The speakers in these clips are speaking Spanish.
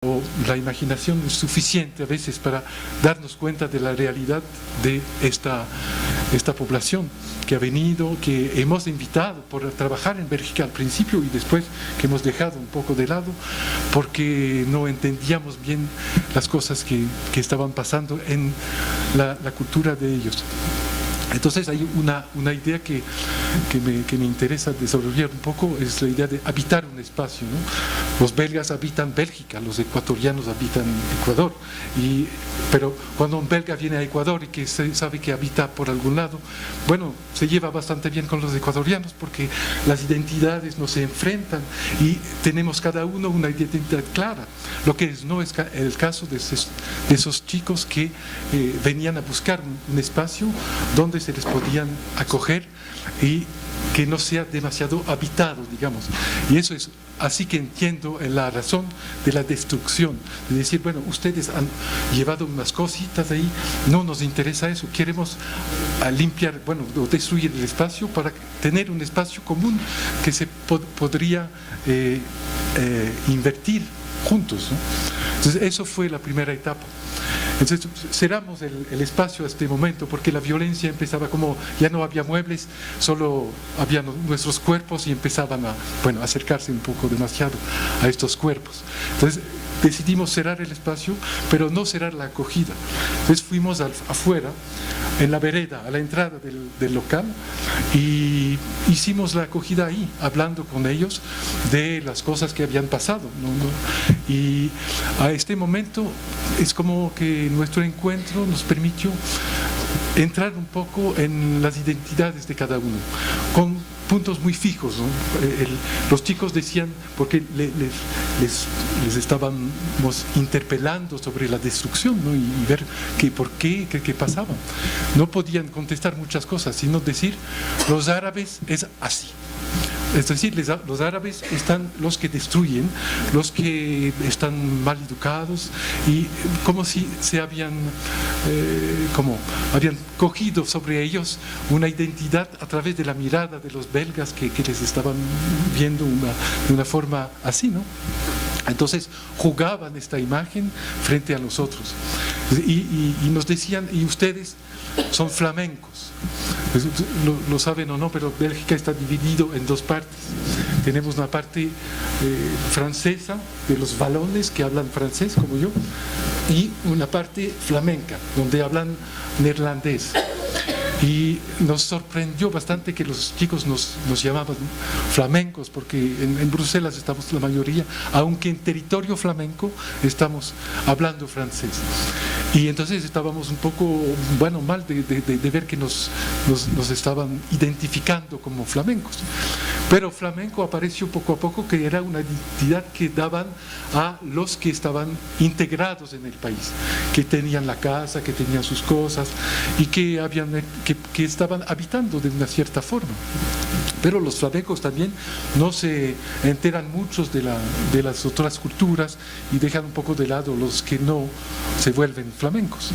o la imaginación es suficiente a veces para darnos cuenta de la realidad de esta población que ha venido, que hemos invitado por trabajar en Bélgica al principio y después que hemos dejado un poco de lado porque no entendíamos bien las cosas que estaban pasando en la cultura de ellos. Entonces hay una idea que me interesa desarrollar un poco, es la idea de habitar un espacio, ¿no? Los belgas habitan Bélgica, los ecuatorianos habitan Ecuador, pero cuando un belga viene a Ecuador y que sabe que habita por algún lado, bueno, se lleva bastante bien con los ecuatorianos porque las identidades no se enfrentan y tenemos cada uno una identidad clara, lo que no es el caso de esos chicos que venían a buscar un espacio donde se les podían acoger y que no sea demasiado habitado, digamos. Y eso es así que entiendo la razón de la destrucción, de decir, bueno, ustedes han llevado unas cositas ahí, no nos interesa eso, queremos limpiar, bueno, o destruir el espacio para tener un espacio común que se podría invertir juntos, ¿no? Entonces, eso fue la primera etapa. Entonces cerramos el espacio a este momento porque la violencia empezaba como, ya no había muebles, solo había nuestros cuerpos y empezaban a, bueno, acercarse un poco demasiado a estos cuerpos. Entonces decidimos cerrar el espacio, pero no cerrar la acogida. Entonces fuimos afuera, en la vereda, a la entrada del local, y hicimos la acogida ahí, hablando con ellos de las cosas que habían pasado, ¿no? Y a este momento es como que nuestro encuentro nos permitió entrar un poco en las identidades de cada uno, con puntos muy fijos, ¿no? Los chicos decían, porque les estábamos interpelando sobre la destrucción, ¿no? Y ver por qué pasaba. No podían contestar muchas cosas, sino decir, los árabes es así. Es decir, los árabes están los que destruyen, los que están mal educados, y como si se habían cogido sobre ellos una identidad a través de la mirada de los belgas que les estaban viendo de una forma así, ¿no? Entonces jugaban esta imagen frente a nosotros y nos decían, y ustedes son flamencos. Lo saben o no, pero Bélgica está dividido en dos partes. Tenemos una parte francesa, de los valones que hablan francés como yo, y una parte flamenca, donde hablan neerlandés. Y nos sorprendió bastante que los chicos nos llamaban flamencos, porque en Bruselas estamos la mayoría, aunque en territorio flamenco estamos hablando francés. Y entonces estábamos un poco, bueno, mal de ver que nos estaban identificando como flamencos. Pero flamenco apareció poco a poco, que era una identidad que daban a los que estaban integrados en el país, que tenían la casa, que tenían sus cosas y que estaban habitando de una cierta forma. Pero los flamencos también no se enteran muchos de las otras culturas y dejan un poco de lado los que no se vuelven flamencos.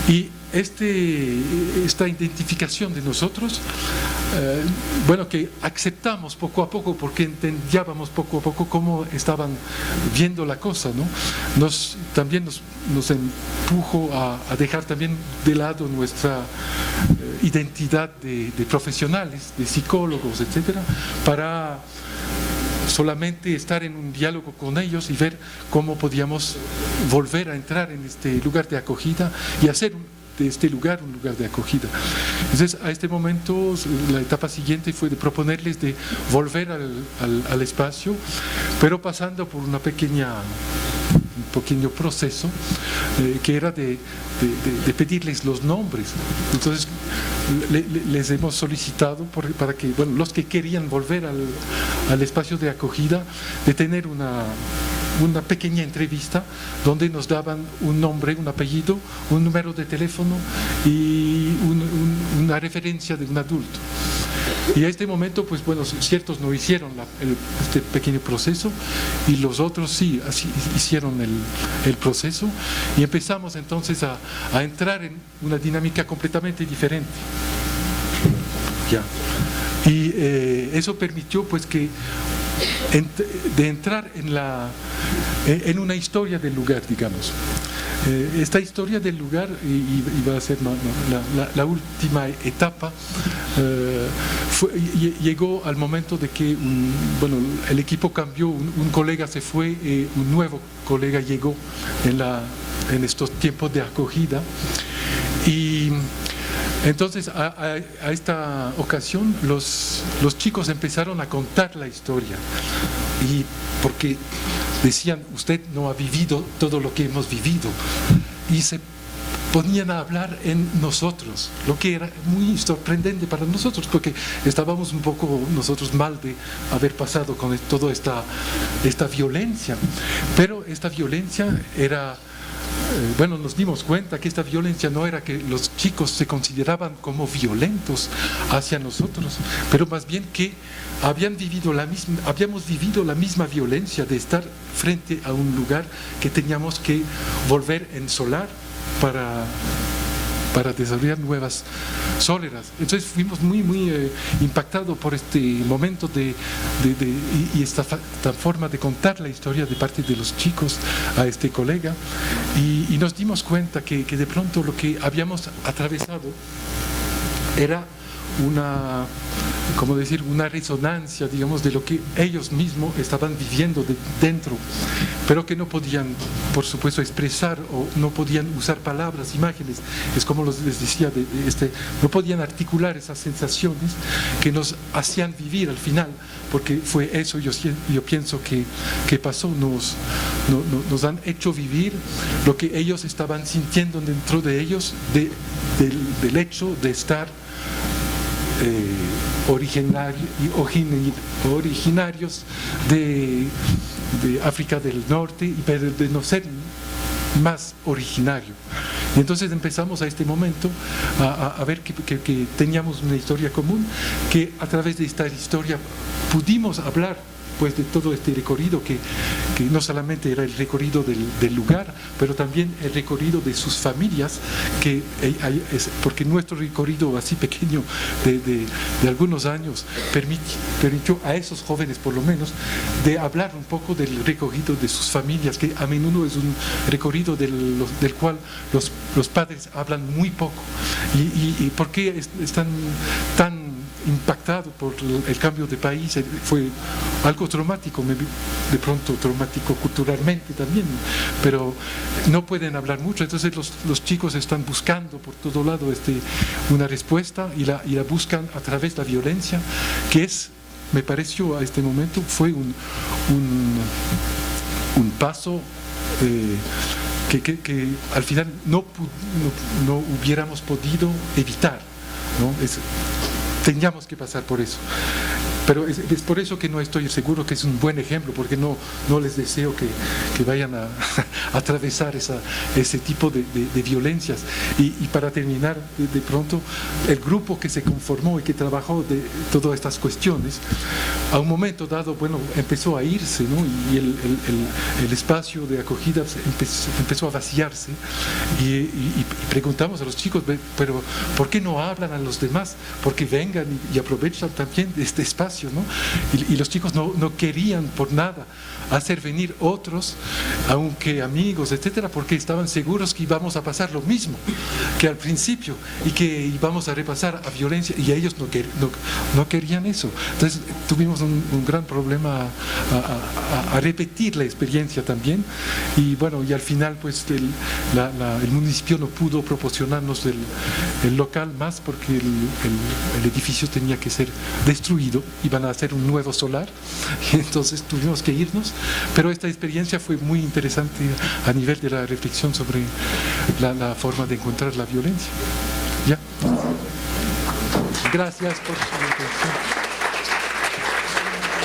Y esta identificación de nosotros, bueno, que aceptamos poco a poco porque entendíamos poco a poco cómo estaban viendo la cosa, ¿no? También nos empujó a dejar también de lado nuestra identidad de profesionales, de psicólogos, etcétera, para solamente estar en un diálogo con ellos y ver cómo podíamos volver a entrar en este lugar de acogida y hacer de este lugar un lugar de acogida. Entonces, a este momento, la etapa siguiente fue de proponerles de volver al espacio, pero pasando por un pequeño proceso que era de pedirles los nombres. Entonces les hemos solicitado para que, bueno, los que querían volver al espacio de acogida, de tener una pequeña entrevista donde nos daban un nombre, un apellido, un número de teléfono y una referencia de un adulto. Y a este momento, pues bueno, ciertos no hicieron este pequeño proceso y los otros sí hicieron el proceso, y empezamos entonces a entrar en una dinámica completamente diferente. Ya. Y eso permitió pues que de entrar en una historia del lugar, digamos. Esta historia del lugar, y va a ser la última etapa, llegó al momento de que el equipo cambió, un colega se fue, un nuevo colega llegó en estos tiempos de acogida, y entonces a esta ocasión los chicos empezaron a contar la historia, y porque decían, usted no ha vivido todo lo que hemos vivido, y se ponían a hablar en nosotros, lo que era muy sorprendente para nosotros, porque estábamos un poco nosotros mal de haber pasado con toda esta violencia, pero esta violencia era... nos dimos cuenta que esta violencia no era que los chicos se consideraban como violentos hacia nosotros, pero más bien que habíamos vivido la misma violencia de estar frente a un lugar que teníamos que volver a ensolar para desarrollar nuevas sóleras. Entonces fuimos muy impactados por este momento y esta forma de contar la historia de parte de los chicos a este colega, y nos dimos cuenta que de pronto lo que habíamos atravesado era una resonancia, digamos, de lo que ellos mismos estaban viviendo dentro, pero que no podían, por supuesto, expresar, o no podían usar palabras, imágenes. Es como les decía, no podían articular esas sensaciones que nos hacían vivir al final, porque fue eso, yo pienso que pasó, nos han hecho vivir lo que ellos estaban sintiendo dentro de ellos, del hecho de estar originarios de África del Norte, y de no ser más originario. Y entonces empezamos a este momento a ver que teníamos una historia común, que a través de esta historia pudimos hablar pues de todo este recorrido que no solamente era el recorrido del lugar, pero también el recorrido de sus familias, porque nuestro recorrido así pequeño de algunos años permitió a esos jóvenes, por lo menos, de hablar un poco del recorrido de sus familias, que a menudo es un recorrido del cual los padres hablan muy poco. ¿Y por qué están tan impactado por el cambio de país? Fue algo traumático, de pronto traumático culturalmente también, pero no pueden hablar mucho. Entonces los chicos están buscando por todo lado una respuesta, y la buscan a través de la violencia, que me pareció a este momento fue un paso que al final no hubiéramos podido evitar, ¿no? Teníamos que pasar por eso. Pero es por eso que no estoy seguro que es un buen ejemplo, porque no les deseo que vayan a atravesar ese tipo de violencias. Y para terminar, de pronto, el grupo que se conformó y que trabajó de todas estas cuestiones, a un momento dado, empezó a irse, ¿no? Y el espacio de acogida empezó a vaciarse, y preguntamos a los chicos, pero ¿por qué no hablan a los demás? Porque vengan y aprovechan también este espacio, ¿no? Y los chicos no querían por nada hacer venir otros, aunque amigos, etcétera, porque estaban seguros que íbamos a pasar lo mismo que al principio, y que íbamos a repasar a violencia, y ellos no querían eso. Entonces tuvimos un gran problema a repetir la experiencia también, y al final pues el municipio no pudo proporcionarnos el local más, porque el edificio tenía que ser destruido, iban a hacer un nuevo solar, y entonces tuvimos que irnos. Pero esta experiencia fue muy interesante a nivel de la reflexión sobre la forma de encontrar la violencia. ¿Ya? Gracias por su atención.